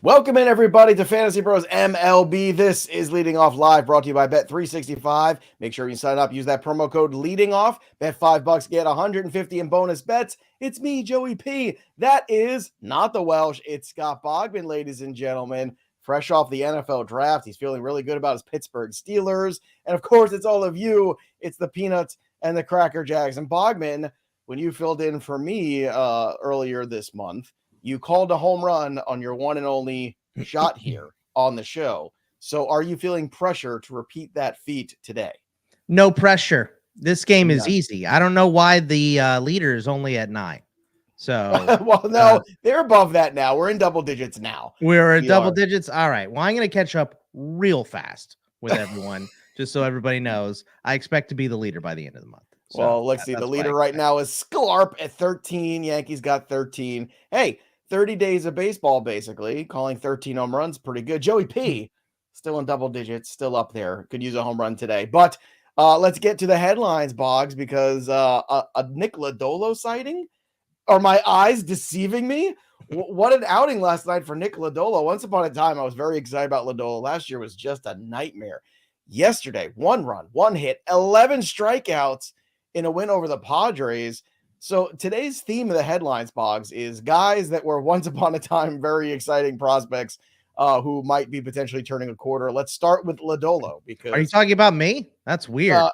Welcome in, everybody, to Fantasy Pros MLB. This is Leading Off Live, brought to you by Bet365. Make sure you sign up, use that promo code Leading Off. Bet $5, get 150 in bonus bets. It's me, Joey P. That is not the Welsh. It's Scott Bogman, ladies and gentlemen. Fresh off the NFL draft, he's feeling really good about his Pittsburgh Steelers. And of course, it's all of you. It's the Peanuts and the Cracker Jacks. And Bogman, when you filled in for me earlier this month, you called a home run on your one and only shot here on the show. So are you feeling pressure to repeat that feat today? No pressure. This game is easy. I don't know why the leader is only at 9. So, well, no, they're above that now. We're in double digits now. We're at double digits. All right. Well, I'm going to catch up real fast with everyone, just so everybody knows. I expect to be the leader by the end of the month. So well, let's see. The leader right now is Sklarp at 13. Yankees got 13. Hey, 30 days of baseball, basically. Calling 13 home runs, pretty good. Joey P, still in double digits, still up there. Could use a home run today. But let's get to the headlines, Boggs, because a Nick Lodolo sighting? Are my eyes deceiving me? What an outing last night for Nick Lodolo. Once upon a time, I was very excited about Lodolo. Last year was just a nightmare. Yesterday, 1 run, 1 hit, 11 strikeouts in a win over the Padres. So today's theme of the headlines, Boggs, is guys that were once upon a time very exciting prospects who might be potentially turning a quarter. Let's start with Lodolo. Because are you talking about me? That's weird.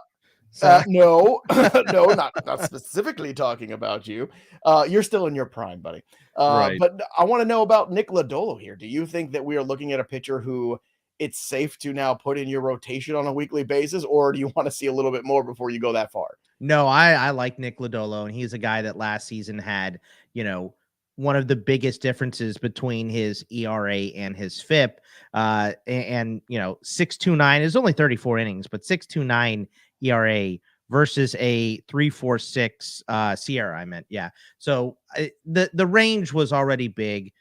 No, no, not specifically talking about you. You're still in your prime, buddy. Right. But I want to know about Nick Lodolo here. Do you think that we are looking at a pitcher who it's safe to now put in your rotation on a weekly basis, or do you want to see a little bit more before you go that far? No, I like Nick Lodolo, and he's a guy that last season had, one of the biggest differences between his ERA and his FIP. And 6.29 is only 34 innings, but 6.29 ERA versus a 3.46 Sierra. I meant, yeah. So the range was already big.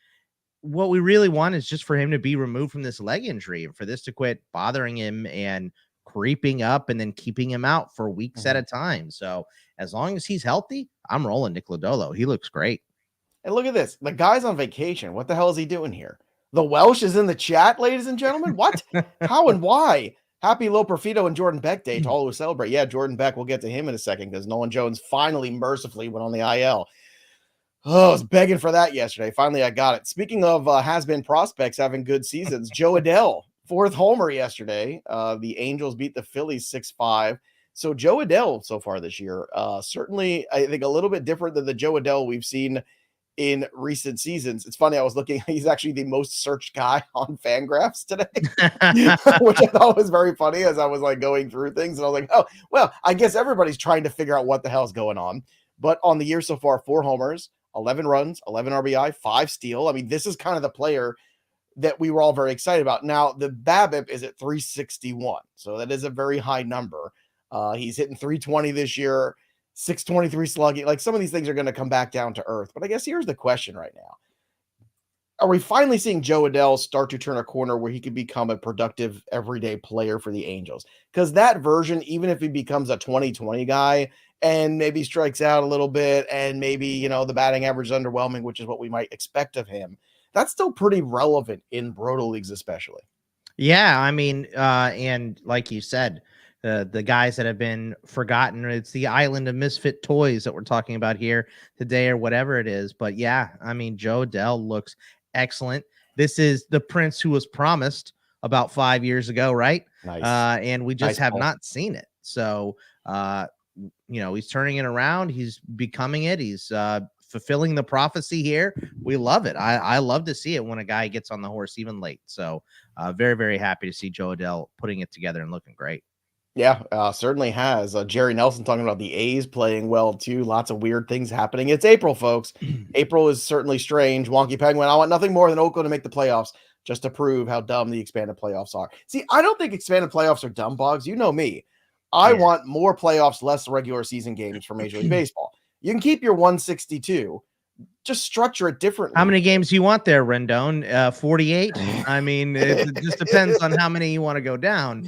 What we really want is just for him to be removed from this leg injury and for this to quit bothering him and creeping up and then keeping him out for weeks at a time. So as long as he's healthy, I'm rolling Nick Lodolo. He looks great. And look at this. The guy's on vacation. What the hell is he doing here? The Welsh is in the chat, ladies and gentlemen. What? How and why? Happy Lo Profito and Jordan Beck Day to all who celebrate. Yeah, Jordan Beck, we'll get to him in a second because Nolan Jones finally mercifully went on the IL. Oh, I was begging for that yesterday. Finally, I got it. Speaking of has-been prospects having good seasons, Joe Adell, 4th homer yesterday. The Angels beat the Phillies 6-5. So Joe Adell so far this year, certainly, I think, a little bit different than the Joe Adell we've seen in recent seasons. It's funny, I was looking, he's actually the most searched guy on Fangraphs today, which I thought was very funny as I was like going through things. And I was like, oh, well, I guess everybody's trying to figure out what the hell's going on. But on the year so far, 4 homers, 11 runs, 11 RBI, 5 steal. I mean, this is kind of the player that we were all very excited about. Now, the BABIP is at 361. So that is a very high number. He's hitting 320 this year, 623 slugging. Like, some of these things are going to come back down to earth. But I guess here's the question right now. Are we finally seeing Joe Adell start to turn a corner where he could become a productive everyday player for the Angels? Because that version, even if he becomes a 2020 guy and maybe strikes out a little bit and maybe, the batting average is underwhelming, which is what we might expect of him, that's still pretty relevant in Broto leagues especially. Yeah, I mean, and like you said, the guys that have been forgotten, it's the island of misfit toys that we're talking about here today or whatever it is. But yeah, I mean, Joe Adell looks excellent. This is the Prince who was promised about 5 years ago, right? Nice. And we just have not seen it. So, he's turning it around. He's becoming it. He's fulfilling the prophecy here. We love it. I love to see it when a guy gets on the horse even late. So very, very happy to see Joe Adell putting it together and looking great. Yeah, certainly has. Jerry Nelson talking about the A's playing well, too. Lots of weird things happening. It's April, folks. April is certainly strange. Wonky Penguin, I want nothing more than Oakland to make the playoffs just to prove how dumb the expanded playoffs are. See, I don't think expanded playoffs are dumb, Boggs. You know me. I want more playoffs, less regular season games for Major League Baseball. You can keep your 162. Just structure it differently. How many games do you want there, Rendon? 48? I mean, it just depends on how many you want to go down.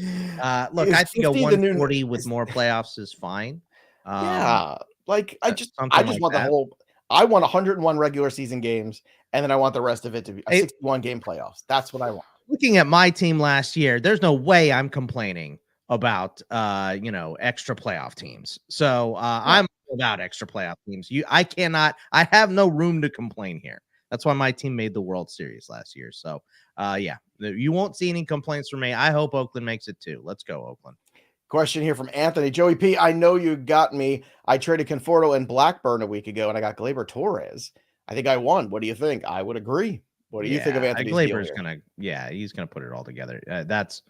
Look, I think a 140 with more playoffs is fine. Yeah, like I just want the whole. I want 101 regular season games And then I want the rest of it to be a 61 game playoffs. That's what I want. Looking at my team last year, there's no way I'm complaining about extra playoff teams. So I'm about extra playoff teams. I have no room to complain here. That's why my team made the World Series last year. So you won't see any complaints from me. I hope Oakland makes it too. Let's go, Oakland. Question here from Anthony. Joey P, I know you got me. I traded Conforto and Blackburn a week ago, and I got Gleyber Torres. I think I won. What do you think? I would agree. What do you think of Anthony's Gleyber's he's gonna put it all together. That's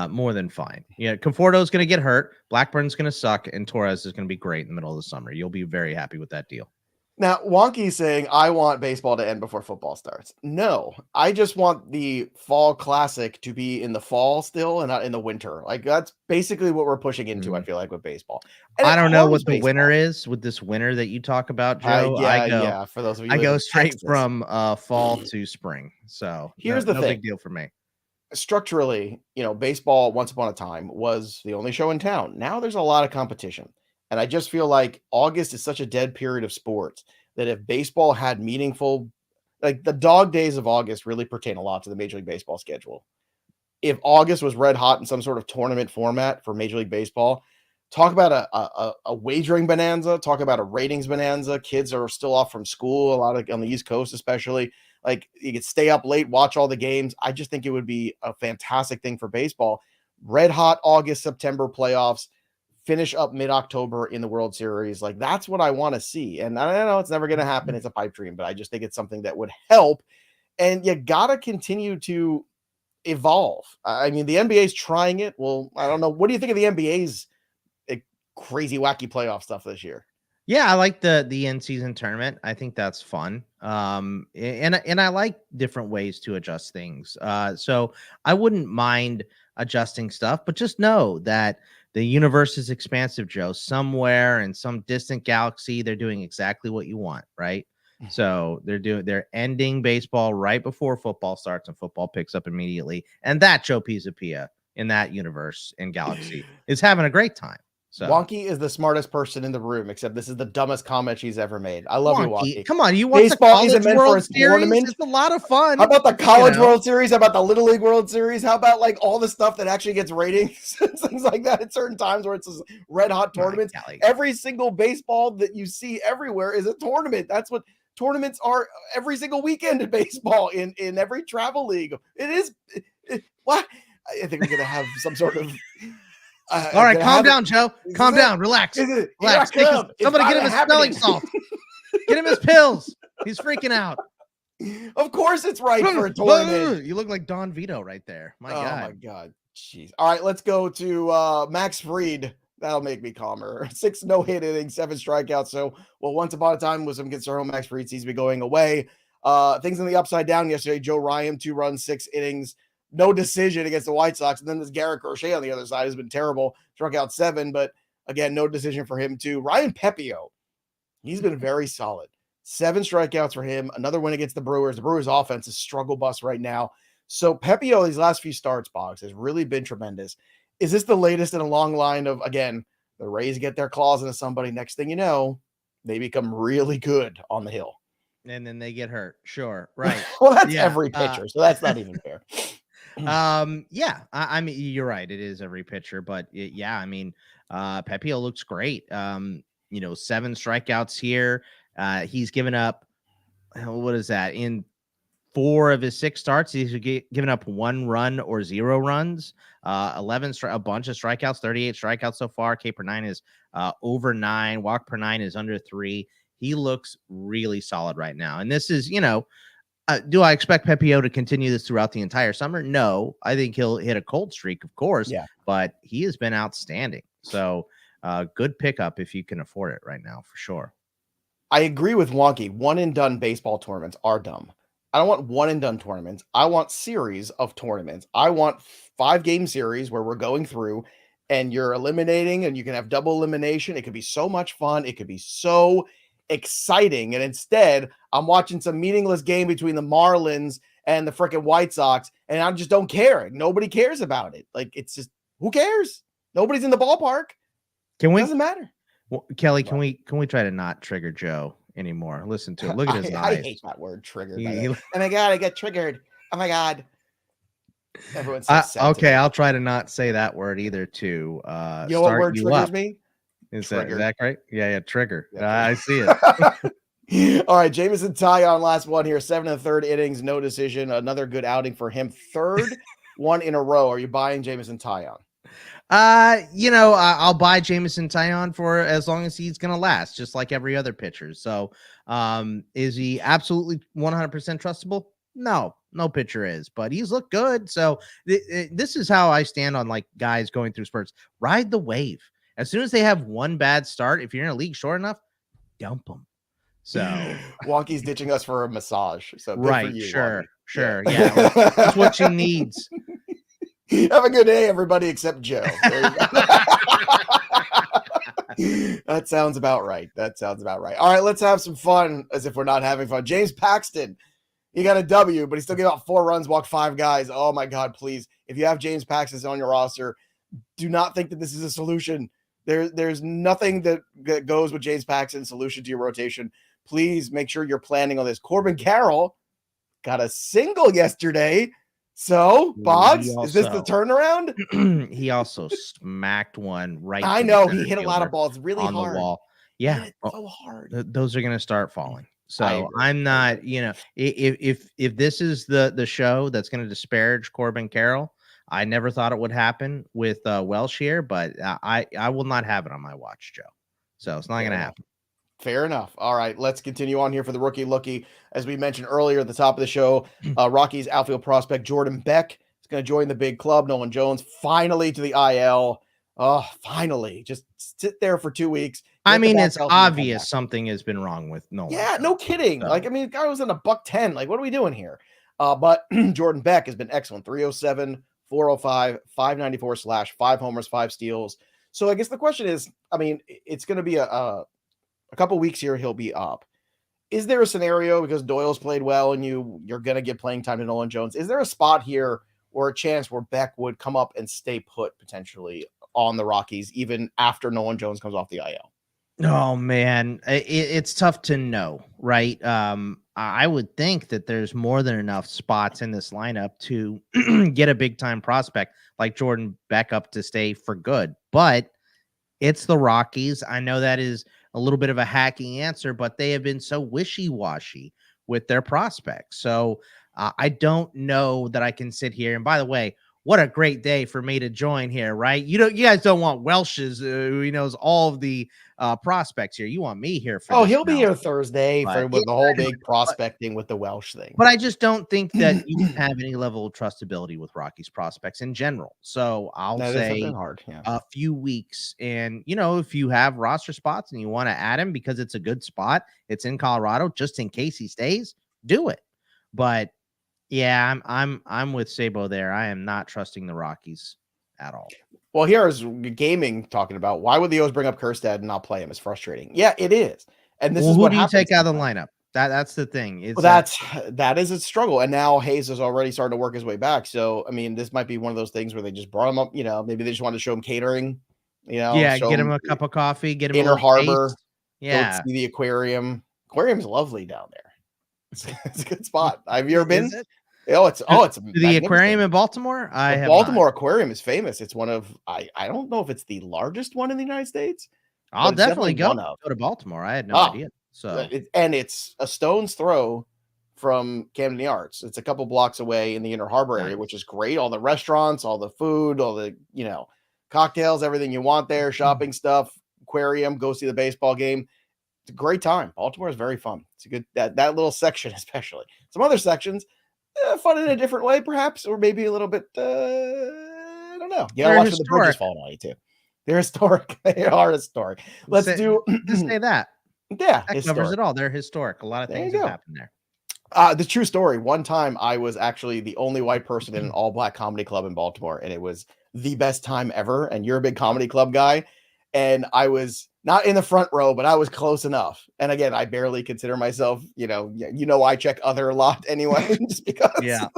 more than fine. Yeah, Conforto's gonna get hurt. Blackburn's gonna suck, and Torres is gonna be great in the middle of the summer. You'll be very happy with that deal. Now, Wonky's saying, I want baseball to end before football starts. No, I just want the fall classic to be in the fall still and not in the winter. Like, that's basically what we're pushing into, I feel like, with baseball. And I don't know what the winter is with this winter that you talk about, Joe. For those of you I go straight from fall to spring. So here's the thing. Big deal for me. Structurally, baseball once upon a time was the only show in town. Now there's a lot of competition. And I just feel like August is such a dead period of sports that if baseball had meaningful, like the dog days of August really pertain a lot to the Major League Baseball schedule. If August was red hot in some sort of tournament format for Major League Baseball, talk about a wagering bonanza, talk about a ratings bonanza. Kids are still off from school, a lot of on the East Coast, especially. Like you could stay up late, watch all the games. I just think it would be a fantastic thing for baseball. Red hot August, September playoffs. Finish up mid-October in the World Series. Like that's what I want to see. And I know it's never going to happen. It's a pipe dream, but I just think it's something that would help. And you got to continue to evolve. I mean, the NBA's trying it. Well, I don't know. What do you think of the NBA's crazy, wacky playoff stuff this year? Yeah, I like the in-season tournament. I think that's fun. And I like different ways to adjust things. So I wouldn't mind adjusting stuff, but just know that the universe is expansive, Joe. Somewhere in some distant galaxy, they're doing exactly what you want, right? So they're ending baseball right before football starts, and football picks up immediately. And that Joe Pisapia in that universe and galaxy is having a great time. So Wonky is the smartest person in the room, except this is the dumbest comment she's ever made. I love you, Wonky. Come on, you want baseball isn't meant for a tournament? It's a lot of fun. How about the College World Series? How about the Little League World Series? How about like all the stuff that actually gets ratings, things like that at certain times where it's red hot tournaments? Every single baseball that you see everywhere is a tournament. That's what tournaments are every single weekend in baseball in every travel league. It is what I think we're gonna have some sort of. All right, calm down, Joe. Calm down. Relax. Relax. Somebody get him his smelling salt. Get him his pills. He's freaking out. Of course it's right for a tournament. You look like Don Vito right there. My God. Oh, my God. Jeez. All right, let's go to Max Fried. That'll make me calmer. 6 no-hit innings, 7 strikeouts. So, once upon a time was some concern. Max Fried seems to be going away. Things in the upside down yesterday. Joe Ryan, 2 runs, 6 innings. No decision against the White Sox. And then this Garrett Crochet on the other side has been terrible. Struck out 7, but again, no decision for him too. Ryan Pepio, he's been very solid. 7 strikeouts for him. Another win against the Brewers. The Brewers offense is struggle bus right now. So Pepio, these last few starts, Boggs, has really been tremendous. Is this the latest in a long line of, again, the Rays get their claws into somebody. Next thing you know, they become really good on the hill. And then they get hurt. Sure. Right. Well, that's every pitcher. So that's not even fair. I mean, you're right. It is every pitcher, but Pepio looks great. 7 strikeouts here. He's given up, what is that? In 4 of his 6 starts, he's given up 1 run or 0 runs, a bunch of strikeouts, 38 strikeouts so far. K per 9 is over 9. Walk per 9 is under 3. He looks really solid right now. And this is, do I expect Pepio to continue this throughout the entire summer? No, I think he'll hit a cold streak, of course, but he has been outstanding. So good pickup if you can afford it right now, for sure. I agree with Wonky. One and done baseball tournaments are dumb. I don't want one and done tournaments. I want series of tournaments. I want 5-game series where we're going through and you're eliminating and you can have double elimination. It could be so much fun. It could be so exciting. And instead, I'm watching some meaningless game between the Marlins and the freaking White Sox, and I just don't care. Nobody cares about it. Like, it's just, who cares? Nobody's in the ballpark. It doesn't matter. Well, Kelly, can we try to not trigger Joe anymore. Listen to it. Look at his I eyes. hate that word triggered. He- Oh my God, I get triggered. Oh my God. Everyone's so sensitive. okay, I'll try to not say that word either to You know what start word you triggers up. me? Is Triggered. that right? Yeah, trigger. Yeah, I see it. All right, Jameson Taillon, last one here, 7 1/3 innings, no decision. Another good outing for him. Third one in a row. Are you buying Jameson Taillon? I'll buy Jameson Taillon for as long as he's gonna last, just like every other pitcher. So, is he absolutely 100% trustable? No pitcher is, but he's looked good. So this is how I stand on like guys going through spurts. Ride the wave. As soon as they have one bad start, if you're in a league short enough, dump them. So Wonky's ditching us for a massage. So good for you, sure, Wonky. sure, yeah. That's what she needs. Have a good day, everybody, except Joe. There you go. That sounds about right. All right, let's have some fun as if we're not having fun. James Paxton, he got a W, but he still gave out 4 runs, walked 5 guys. Oh my God, please. If you have James Paxton on your roster, do not think that this is a solution. There's nothing that goes with James Paxton's solution to your rotation. Please make sure you're planning on this. Corbin Carroll got a single yesterday. So, Boggs, is this the turnaround? He also smacked one right. I know he hit a lot of balls really on hard. the wall. Yeah, so hard. Those are going to start falling. So I'm not, if this is the show that's going to disparage Corbin Carroll, I never thought it would happen with Welsh here, but I will not have it on my watch, Joe. So it's not going to happen. Fair enough. All right, let's continue on here for the rookie Lookie. As we mentioned earlier at the top of the show, Rockies outfield prospect Jordan Beck is going to join the big club. Nolan Jones finally to the IL. Oh, finally. Just sit there for 2 weeks. I mean, it's obvious something has been wrong with Nolan. Yeah, no kidding. So. Like, I mean, the guy was in a $110. Like, what are we doing here? But Jordan Beck has been excellent. 307, 405, 594 slash, 5 homers, 5 steals. So I guess the question is, I mean, it's going to be a couple weeks here, he'll be up. Is there a scenario, because Doyle's played well and you're going to give playing time to Nolan Jones, is there a spot here or a chance where Beck would come up and stay put potentially on the Rockies even after Nolan Jones comes off the IL? Oh, man, it's tough to know, right? I would think that there's more than enough spots in this lineup to get a big-time prospect like Jordan Beck up to stay for good. But it's the Rockies. I know that is a little bit of a hacky answer, but they have been so wishy-washy with their prospects. So I don't know that I can sit here. And by the way, what a great day for me to join here, right? You guys don't want Welsh's who knows all of the prospects here. You want me here for he'll be here Thursday with the whole big prospecting with the Welsh thing. But I just don't think that you have any level of trustability with Rockies prospects in general. So I'll say a few weeks. And, if you have roster spots and you want to add him because it's a good spot, it's in Colorado, just in case he stays, do it. But yeah, I'm with Sabo there. I am not trusting the Rockies at all. Well, here's gaming talking about why would the O's bring up Kjerstad and not play him? It's frustrating. Yeah, it is. And this is who what do you take out of the lineup? That's the thing. That is a struggle. And now Hayes is already starting to work his way back. So I mean, this might be one of those things where they just brought him up. Maybe they just wanted to show him catering. Get him a cup of coffee. Get him Inner Harbor. Taste. Yeah, go see the aquarium. Aquarium's lovely down there. It's a good spot. Have you ever been? It's the aquarium in Baltimore. Baltimore Aquarium is famous. It's one of I don't know if it's the largest one in the United States. I'll definitely go to Baltimore. I had no idea. So it's a stone's throw from Camden Yards. It's a couple blocks away in the Inner Harbor area, which is great. All the restaurants, all the food, all the cocktails, everything you want there, shopping stuff, aquarium. Go see the baseball game. It's a great time. Baltimore is very fun. It's a good that little section, especially. Some other sections. Fun in a different way, perhaps, or maybe a little bit. I don't know. You gotta watch the bridges falling on you too. They're historic. They are historic. Let's say that. Yeah, that covers it all. They're historic. A lot of things have happened there. The true story. One time, I was actually the only white person in an all-black comedy club in Baltimore, and it was the best time ever. And you're a big comedy club guy, and I was not in the front row, but I was close enough. And again, I barely consider myself, I check other a lot anyway, just because. Yeah.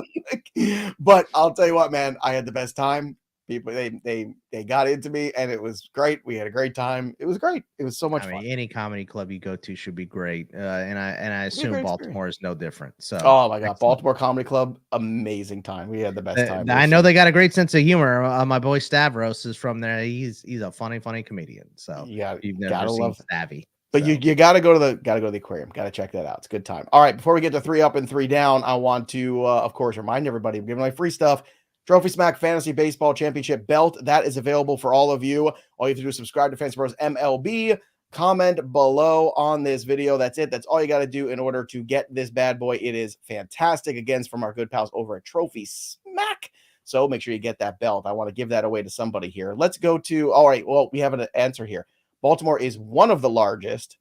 But I'll tell you what, man, I had the best time. People they got into me, and it was great. We had a great time. It was great. It was so much fun. Any comedy club you go to should be great, and I It'd be a assume great Baltimore experience. is no different. So, Oh my god, excellent. Baltimore Comedy Club, amazing time. We had the best time. I know they got a great sense of humor. My boy Stavros is from there. He's a funny comedian. So Yeah, you've never gotta seen love. Stavvy. But So. you gotta go to the aquarium. Gotta check that out. It's a good time. All right, before we get to 3 up and 3 down, I want to of course remind everybody I'm giving away free stuff. Trophy Smack Fantasy Baseball Championship belt that is available for all of you. All you have to do is subscribe to Fantasy Pros MLB. Comment below on this video. That's it. That's all you got to do in order to get this bad boy. It is fantastic. Again, it's from our good pals over at Trophy Smack. So make sure you get that belt. I want to give that away to somebody here. Let's go to, all right, well, we have an answer here. Baltimore is one of the largest,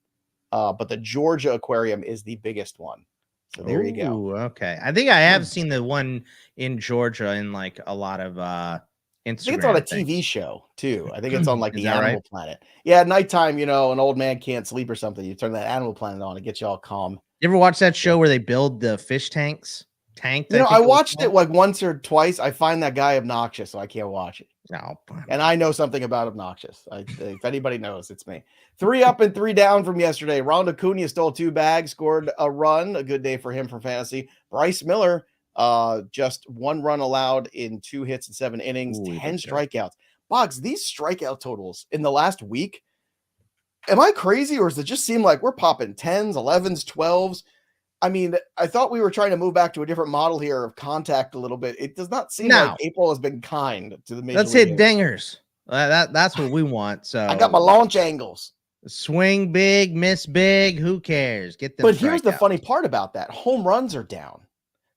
but the Georgia Aquarium is the biggest one. So there you go. Okay. I think I have seen the one in Georgia in like a lot of Instagram. I think it's on a TV show too. I think it's on like Is the that Animal right? Planet. Yeah, at nighttime, an old man can't sleep or something. You turn that Animal Planet on, it gets you all calm. You ever watch that show where they build the fish tanks? Tanked, I I think it was watched it called? like once or twice. I find that guy obnoxious, so I can't watch it. No. And I know something about obnoxious. If anybody knows, it's me. 3 up and 3 down from yesterday. Ronald Acuna stole 2 bags, scored a run. A good day for him for fantasy. Bryce Miller, just 1 run allowed in 2 hits and 7 innings, Ooh, 10 strikeouts. Boggs, these strikeout totals in the last week, am I crazy, or does it just seem like we're popping 10s, 11s, 12s? I mean, I thought we were trying to move back to a different model here of contact a little bit. It does not seem like No. April has been kind to the major Let's league hit hitters. dingers. That's what we want. So I got my launch angles. swing big, miss big. Who cares? Get them. But here's the strikeouts. funny part about that. Home runs are down.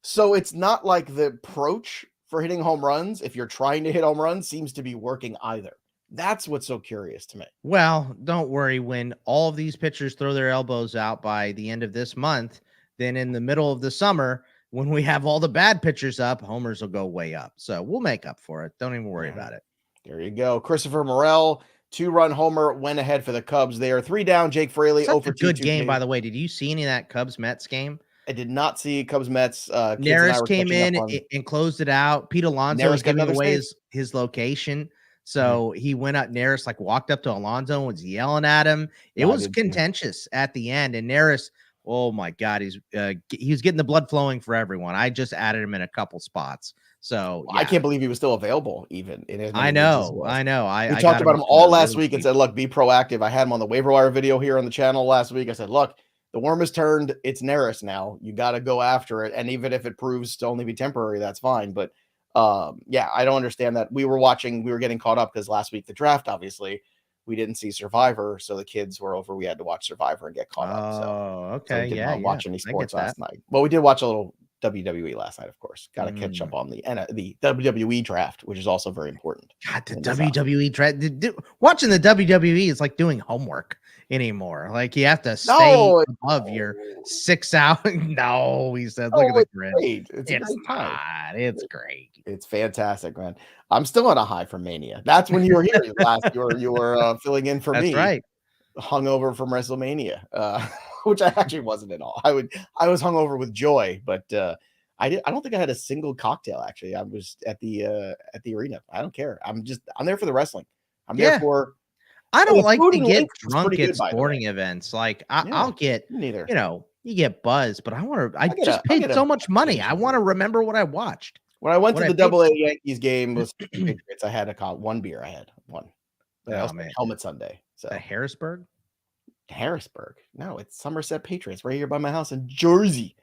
So it's not like the approach for hitting home runs, if you're trying to hit home runs, seems to be working either. That's what's so curious to me. Well, don't worry. When all of these pitchers throw their elbows out by the end of this month, then in the middle of the summer, when we have all the bad pitchers up, homers will go way up. So we'll make up for it. Don't even worry about it. There you go. Christopher Morel, 2-run homer, went ahead for the Cubs there. 3 down, Jake Fraley. Such 0 for a good 2 game, by the way. Did you see any of that Cubs-Mets game? I did not see Cubs Mets. Kids and I Neris were came catching up in on. and closed it out. Pete Alonso Neris was got giving another away save. his location. So he went up. Neris walked up to Alonso and was yelling at him. It was contentious at the end. And Neris, oh my God, he was getting the blood flowing for everyone. I just added him in a couple spots. So yeah. I can't believe he was still available even in his. I know. We I talked about him all last really week and said, look, be proactive. I had him on the waiver wire video here on the channel last week. I said, look, the worm has turned. It's Neris now. You got to go after it. And even if it proves to only be temporary, that's fine. But yeah, I don't understand that. We were getting caught up because last week, the draft, obviously, we didn't see Survivor. So the kids were over. We had to watch Survivor and get caught up. So, okay. So we didn't watch any sports last night. Well, we did watch a little WWE last night, of course. Got to catch up on the WWE draft, which is also very important. God, the WWE draft. Watching the WWE is like doing homework anymore. Like you have to stay above your 6 hours. No, he said, look at the grid. It's a great time. It's great. It's fantastic, man. I'm still on a high from Mania. That's when you were here last. You were filling in for me. That's right. Hungover from WrestleMania, which I actually wasn't at all. I was hungover with joy, but I don't think I had a single cocktail. Actually, I was at the arena. I don't care. I'm there for the wrestling. I'm there for. I don't like to get drunk at sporting events. Like I'll get neither. You get buzzed, but I just paid so much money. I want to remember what I watched. When I went to the AA Yankees game with Patriots, I had one beer. I had one. Oh, man. Helmet Sunday. So Harrisburg? No, it's Somerset Patriots right here by my house in Jersey.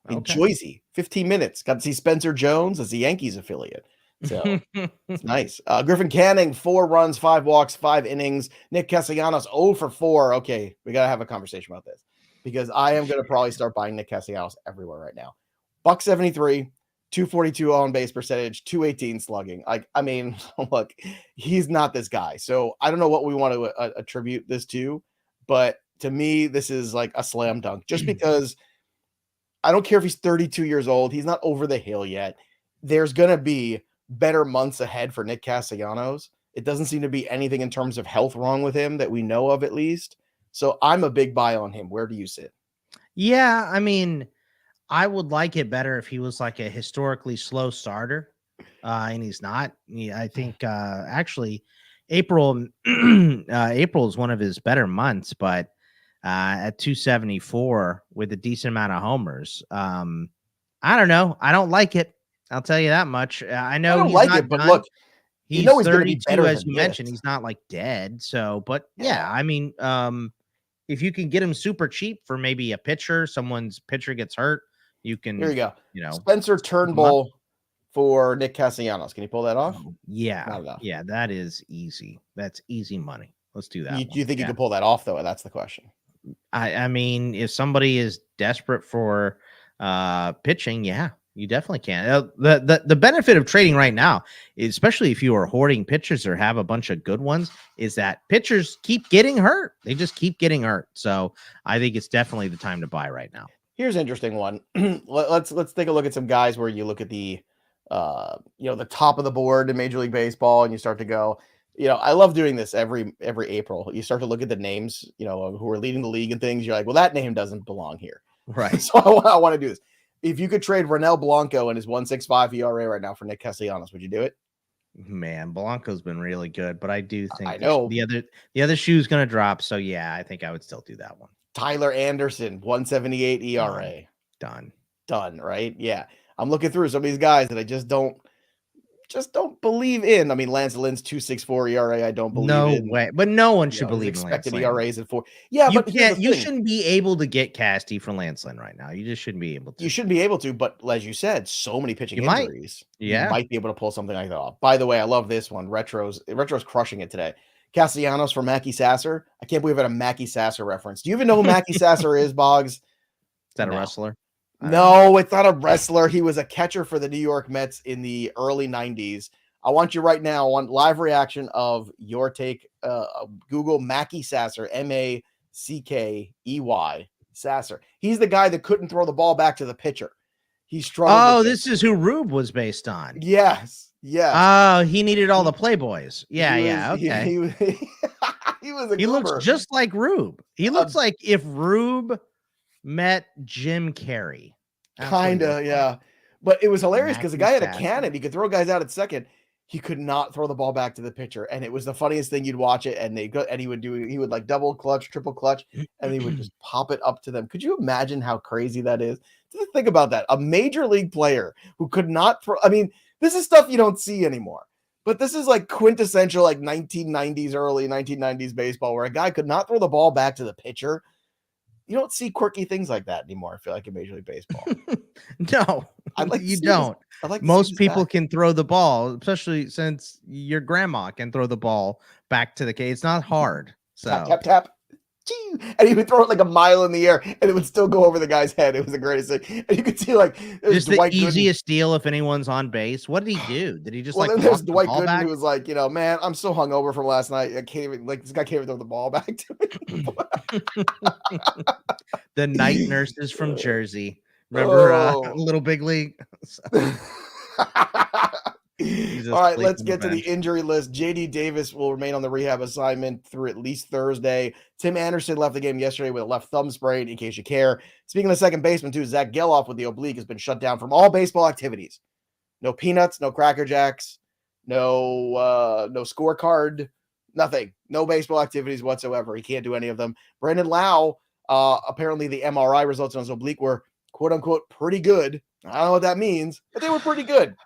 In Jersey. 15 minutes. Got to see Spencer Jones as the Yankees affiliate. So it's nice. Griffin Canning, 4 runs, 5 walks, 5 innings. Nick Castellanos, 0 for 4. Okay, we got to have a conversation about this because I am going to probably start buying Nick Castellanos everywhere right now. $173. 242 on base percentage, 218 slugging. I mean, look, he's not this guy. So I don't know what we want to attribute this to, but to me, this is like a slam dunk just because I don't care if he's 32 years old. He's not over the hill yet. There's going to be better months ahead for Nick Castellanos. It doesn't seem to be anything in terms of health wrong with him that we know of, at least. So I'm a big buy on him. Where do you sit? Yeah, I mean, I would like it better if he was like a historically slow starter. And he's not. I think actually April April is one of his better months, but at 274 with a decent amount of homers. I don't know. I don't like it. I'll tell you that much. I I know don't he's like not it, but done. look, you know He's he's going to be 32, better as than you this. mentioned. He's not like dead. So, but yeah, Yeah. I mean, if you can get him super cheap for maybe a pitcher, someone's pitcher gets hurt, you can, Here you go. you know, Spencer scoop him up. Turnbull for Nick Castellanos. Can you pull that off? Oh, yeah, Not enough. yeah, that is easy. That's easy money. Let's do that. Do you think you Yeah. can pull that off though? That's the question. I mean, if somebody is desperate for pitching, yeah, you definitely can. The benefit of trading right now, especially if you are hoarding pitchers or have a bunch of good ones, is that pitchers keep getting hurt. They just keep getting hurt. So I think it's definitely the time to buy right now. Here's an interesting one. let's take a look at some guys where you look at the the top of the board in Major League Baseball and you start to go, I love doing this every April. You start to look at the names, who are leading the league and things. You're like, well, that name doesn't belong here. Right. So I want to do this. If you could trade Ronel Blanco and his 1.65 ERA right now for Nick Castellanos, would you do it? Man, Blanco's been really good, but I do think I know the other shoe's going to drop. So yeah, I think I would still do that one. Tyler Anderson, 1.78 ERA. Done, right? Yeah. I'm looking through some of these guys that I just don't believe in. I mean, Lance Lynn's 2.64 ERA. I don't believe in. No way. But no one should believe in expected Lance Lynn. ERAs at 4. Yeah, you but can't. You shouldn't be able to get Casty for Lance Lynn right now. You just shouldn't be able to. You shouldn't be able to, but as you said, so many pitching injuries. Yeah. You might be able to pull something like that off. By the way, I love this one. Retro's crushing it today. Castellanos for Mackie Sasser. I can't believe I had a Mackie Sasser reference. Do you even know who Mackie Sasser is, Boggs? Is that a wrestler? No, it's not a wrestler. He was a catcher for the New York Mets in the early 90s. I want you right now on live reaction of your take. Google Mackie Sasser, Mackey Sasser. He's the guy that couldn't throw the ball back to the pitcher. He struggled. Oh, this is who Rube was based on. Yes. Oh, he needed all the Playboys. Yeah. Okay. He was he looks just like Rube. He looks like if Rube met Jim Carrey. Kinda, yeah. But it was hilarious because the guy had a cannon. He could throw guys out at second. He could not throw the ball back to the pitcher, and it was the funniest thing. You'd watch it, and he would like double clutch, triple clutch, and he would just pop it up to them. Could you imagine how crazy that is? Just think about that. A major league player who could not throw. I mean, this is stuff you don't see anymore. But this is like quintessential, like 1990s, early 1990s baseball, where a guy could not throw the ball back to the pitcher. You don't see quirky things like that anymore, I feel like, in Major League Baseball. No, you don't. Most people can throw the ball, especially since your grandma can throw the ball back to the cage. It's not hard. So tap, tap, tap. And he would throw it like a mile in the air, and it would still go over the guy's head. It was the greatest thing. And you could see like just the easiest deal if anyone's on base. What did he do? Did he just then there's Dwight Gooden who was like, man, I'm so hungover from last night. I can't even this guy can't even throw the ball back to me. The night nurses from Jersey. Remember Little Big League? All right, let's get to the injury list. JD Davis will remain on the rehab assignment through at least Thursday. Tim Anderson left the game yesterday with a left thumb sprain, in case you care. Speaking of second baseman, too, Zach Geloff with the oblique has been shut down from all baseball activities. No peanuts, no Cracker Jacks, no scorecard, nothing. No baseball activities whatsoever. He can't do any of them. Brandon Lau, apparently the MRI results on his oblique were, quote unquote, pretty good. I don't know what that means, but they were pretty good.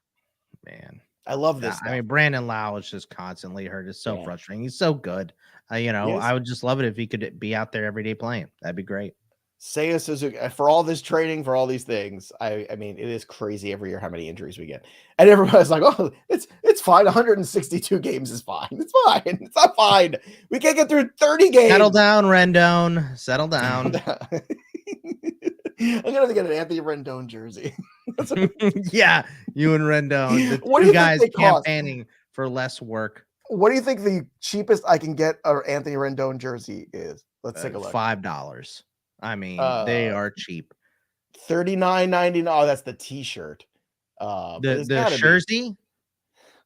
Man, I love this. I mean, Brandon Lau is just constantly hurt. It's so frustrating. He's so good. I would just love it if he could be out there every day playing. That'd be great. Seiya Suzuki, for all this training, for all these things, I mean, it is crazy every year how many injuries we get. And everybody's like, oh, it's fine. 162 games is fine. It's fine. It's not fine. We can't get through 30 games. Settle down, Rendon. Settle down. I'm gonna get an Anthony Rendon jersey. Yeah, you and Rendon, the two guys campaigning for less work. What do you think the cheapest I can get an Anthony Rendon jersey is? Let's take a look. $5. I mean, they are cheap. $39.99. Oh, that's the T-shirt. The jersey.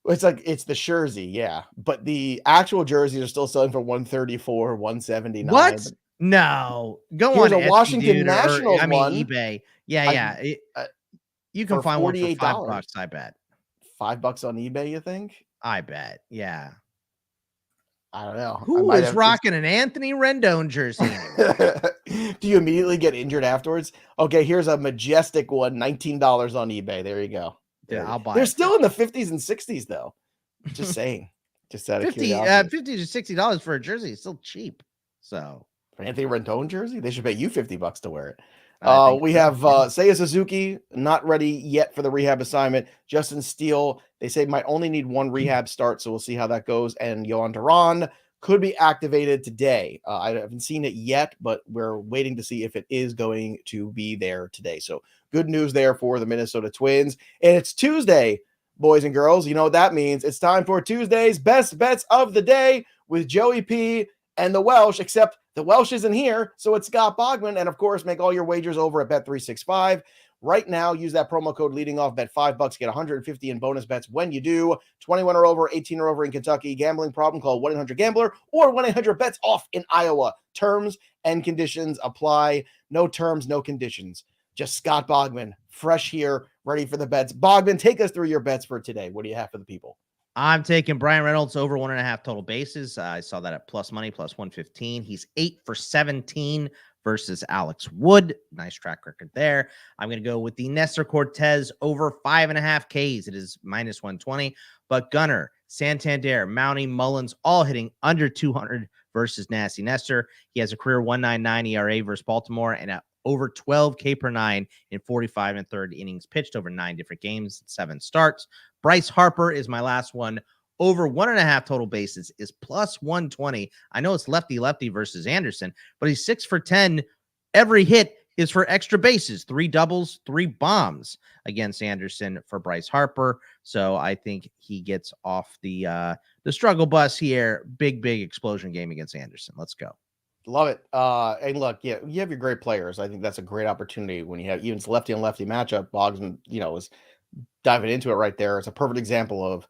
It's the jersey, yeah. But the actual jerseys are still selling for $134, $179. What? No, go Here's on. A Washington Nationals one. eBay. Yeah. You can find one for $5. I bet $5 on eBay, you think? I bet. Yeah. I don't know. Who is rocking an Anthony Rendon jersey anymore? Do you immediately get injured afterwards? Okay, here's a majestic one, $19 on eBay. There you go. Yeah, I'll buy They're it. still in the 50s and 60s, though. Just saying. Just out of 50 curiosity. to $60 for a jersey is still cheap. So For Anthony Rendon jersey, they should pay you $50 to wear it. I think We so, have yeah. Seiya Suzuki not ready yet for the rehab assignment. Justin Steele, they say might only need one rehab start, so we'll see how that goes. And Yohan Duran could be activated today. I haven't seen it yet, but we're waiting to see if it is going to be there today. So good news there for the Minnesota Twins. And it's Tuesday, boys and girls. You know what that means. It's time for Tuesday's best bets of the day with Joey P and the Welsh, except the Welsh isn't here, so it's Scott Bogman. And of course, make all your wagers over at bet365. Right now, use that promo code leading off, bet $5, get 150 in bonus bets when you do. 21 or over, 18 or over in Kentucky. Gambling problem, call 1-800-GAMBLER or 1-800-BETS-OFF in Iowa. Terms and conditions apply. No terms, no conditions. Just Scott Bogman, fresh here, ready for the bets. Bogman, take us through your bets for today. What do you have for the people? I'm taking Brian Reynolds over 1.5 total bases. I saw that at plus money, plus 115. He's 8 for 17 versus Alex Wood. Nice track record there. I'm going to go with the Nestor Cortez over 5.5 Ks. It is minus 120. But Gunnar, Santander, Mountie, Mullins, all hitting under 200 versus Nasty Nestor. He has a career 1.99 ERA versus Baltimore and a over 12 K per 9 in 45 and third innings pitched over 9 different games, 7 starts. Bryce Harper is my last one. Over 1.5 total bases is plus 120. I know it's lefty versus Anderson, but he's 6 for 10. Every hit is for extra bases, 3 doubles, 3 bombs against Anderson for Bryce Harper. So I think he gets off the struggle bus here. Big explosion game against Anderson. Let's go. Love it. And look, yeah, you have your great players. I think that's a great opportunity when you have even lefty on lefty matchup. Boggs, is diving into it right there. It's a perfect example of,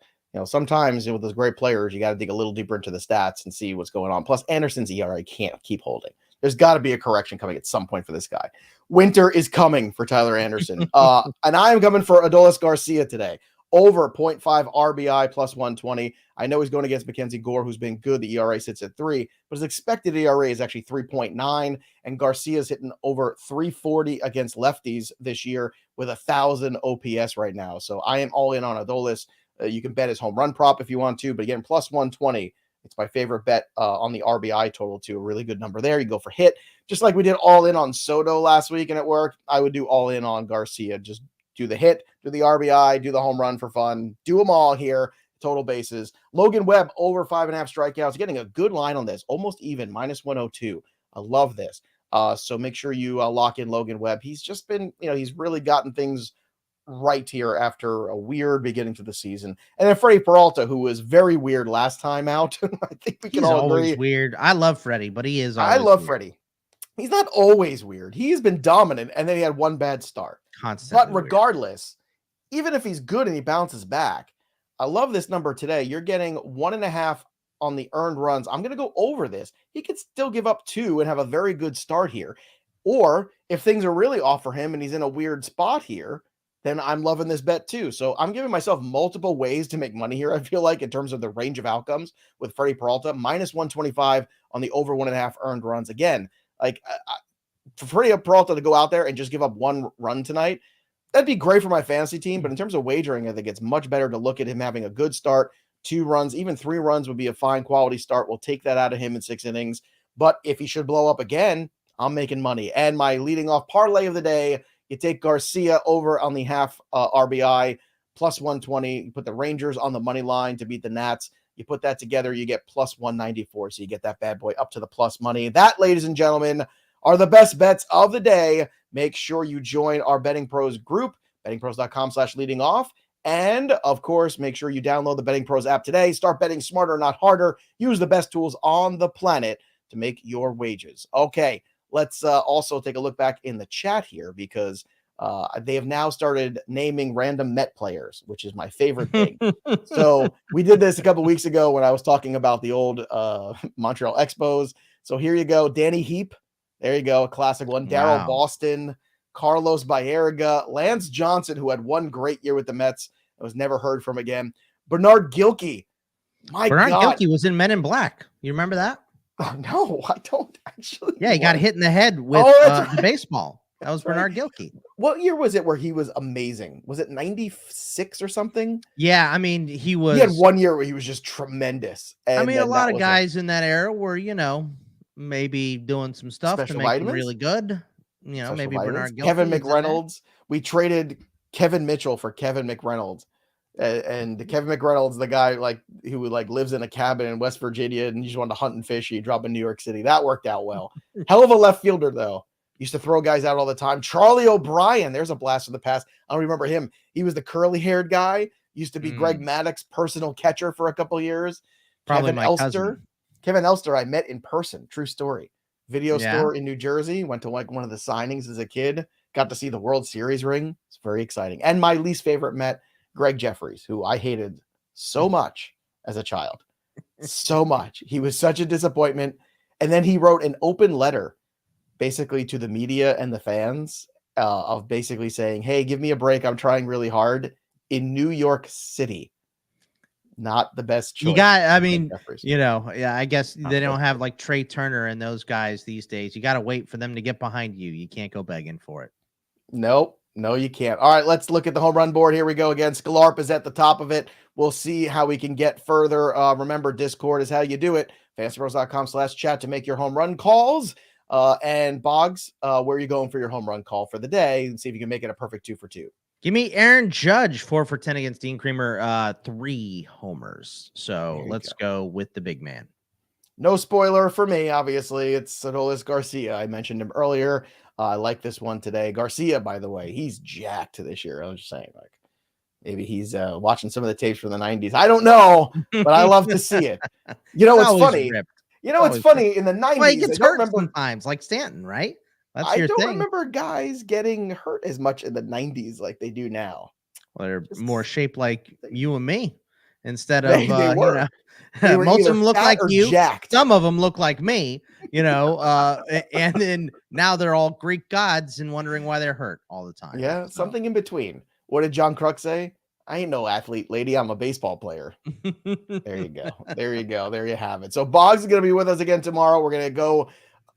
sometimes with those great players, you got to dig a little deeper into the stats and see what's going on. Plus, Anderson's ERA can't keep holding. There's got to be a correction coming at some point for this guy. Winter is coming for Tyler Anderson. And I am coming for Adolis Garcia today. Over 0.5 RBI plus 120. I know he's going against Mackenzie Gore, who's been good. The ERA sits at 3, but his expected ERA is actually 3.9. And Garcia's hitting over 340 against lefties this year with 1,000 OPS right now. So I am all in on Adolis. You can bet his home run prop if you want to, but again, plus 120. It's my favorite bet on the RBI total too. A really good number there. You go for hit, just like we did all in on Soto last week and it worked. I would do all in on Garcia. Just do the hit, do the RBI, do the home run for fun. Do them all here. Total bases. Logan Webb over 5.5 strikeouts. Getting a good line on this. Almost even, minus 102. I love this. So make sure you lock in Logan Webb. He's just been, he's really gotten things right here after a weird beginning to the season. And then Freddie Peralta, who was very weird last time out. I think we can all always agree. Weird. I love Freddie, but he is I love weird. Freddie. He's not always weird. He's been dominant, and then he had one bad start. Constantly but regardless, even if he's good and he bounces back, I love this number today. You're getting 1.5 on the earned runs. I'm going to go over this. He could still give up 2 and have a very good start here. Or if things are really off for him and he's in a weird spot here, then I'm loving this bet too. So I'm giving myself multiple ways to make money here. I feel like in terms of the range of outcomes with Freddie Peralta, minus 125 on the over 1.5 earned runs. Again, like for Freddie Peralta to go out there and just give up 1 run tonight, that'd be great for my fantasy team. But in terms of wagering, I think it's much better to look at him having a good start. 2 runs, even 3 runs would be a fine quality start. We'll take that out of him in 6 innings. But if he should blow up again, I'm making money. And my leading off parlay of the day, you take Garcia over on the half RBI, plus 120. You put the Rangers on the money line to beat the Nats. You put that together, you get plus 194. So you get that bad boy up to the plus money. That, ladies and gentlemen, are the best bets of the day. Make sure you join our Betting Pros group, bettingpros.com/leading off. And of course, make sure you download the Betting Pros app today. Start betting smarter, not harder. Use the best tools on the planet to make your wages. Okay, let's also take a look back in the chat here because they have now started naming random Met players, which is my favorite thing. So we did this a couple weeks ago when I was talking about the old Montreal Expos. So here you go. Danny Heap. There you go. A classic one. Darryl Boston, Carlos Baerga, Lance Johnson, who had one great year with the Mets, I was never heard from again. Bernard Gilkey. Bernard God. Gilkey was in Men in Black. You remember that? Oh, no, I don't actually. Yeah, he got hit in the head with the baseball. That was Bernard Gilkey. What year was it where he was amazing? Was it 96 or something? Yeah, I mean, he had 1 year where he was just tremendous. And I mean, a lot of guys in that era were, maybe doing some stuff to make them really good. Maybe Bernard Gilkey. Kevin McReynolds. We traded Kevin Mitchell for Kevin McReynolds. And Kevin McReynolds, the guy who lives in a cabin in West Virginia and you just wanted to hunt and fish, you drop in New York City. That worked out well. Hell of a left fielder, though. Used to throw guys out all the time. Charlie O'Brien, there's a blast from the past. I don't remember him. He was the curly-haired guy. Used to be Greg Maddox's personal catcher for a couple years. Probably my cousin. Kevin Elster, I met in person. True story. Video store in New Jersey. Went to one of the signings as a kid. Got to see the World Series ring. It's very exciting. And my least favorite Met, Greg Jeffries, who I hated so much as a child. So much. He was such a disappointment. And then he wrote an open letter basically to the media and the fans of basically saying, hey, give me a break. I'm trying really hard in New York City. Not the best choice. I guess they don't have like Trey Turner and those guys these days. You got to wait for them to get behind you. You can't go begging for it. Nope. No, you can't. All right, let's look at the home run board. Here we go again. Scalarp is at the top of it. We'll see how we can get further. Remember, Discord is how you do it. FantasyPros.com/chat to make your home run calls. And Boggs, where are you going for your home run call for the day? And see if you can make it a perfect 2 for 2. Give me Aaron Judge, 4 for 10 against Dean Creamer, 3 homers. So let's go with the big man. No spoiler for me, obviously. It's Adolis Garcia. I mentioned him earlier. I like this one today. Garcia, by the way, he's jacked this year. I was just saying, maybe he's watching some of the tapes from the 90s. I don't know, but I love to see it. It's funny. Ripped. It's funny in the 90s. Well, he gets hurt sometimes, like Stanton, right? That's your thing. I don't remember guys getting hurt as much in the 90s like they do now. Well, they're more shaped like you and me instead of they were. Most of them look like you. Jacked. Some of them look like me, and then now they're all Greek gods and wondering why they're hurt all the time. Yeah, something in between. What did John Kruk say? I ain't no athlete, lady. I'm a baseball player. There you go. There you go. There you have it. So Boggs is going to be with us again tomorrow. We're going to go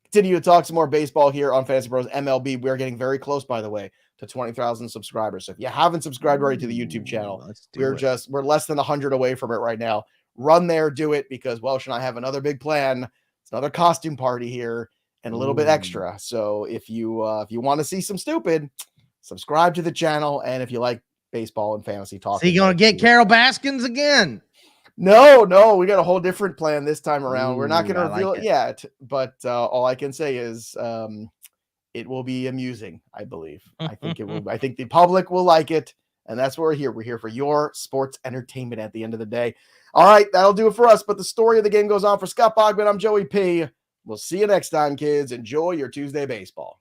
continue to talk some more baseball here on Fantasy Pros MLB. We're getting very close, by the way, to 20,000 subscribers. So if you haven't subscribed already to the YouTube channel, we're less than 100 away from it right now. Run there, do it, because Welsh and I have another big plan. It's another costume party here and a little bit extra. So if you want to see some stupid, subscribe to the channel. And if you like baseball and fantasy talk, so you gonna get Carol Baskins again? No, we got a whole different plan this time around. We're not going to reveal it yet, but all I can say is it will be amusing, I believe. I think it will. I think the public will like it, and that's why we're here. We're here for your sports entertainment at the end of the day. All right, that'll do it for us, but the story of the game goes on. For Scott Bogman, I'm Joey P. We'll see you next time, kids. Enjoy your Tuesday baseball.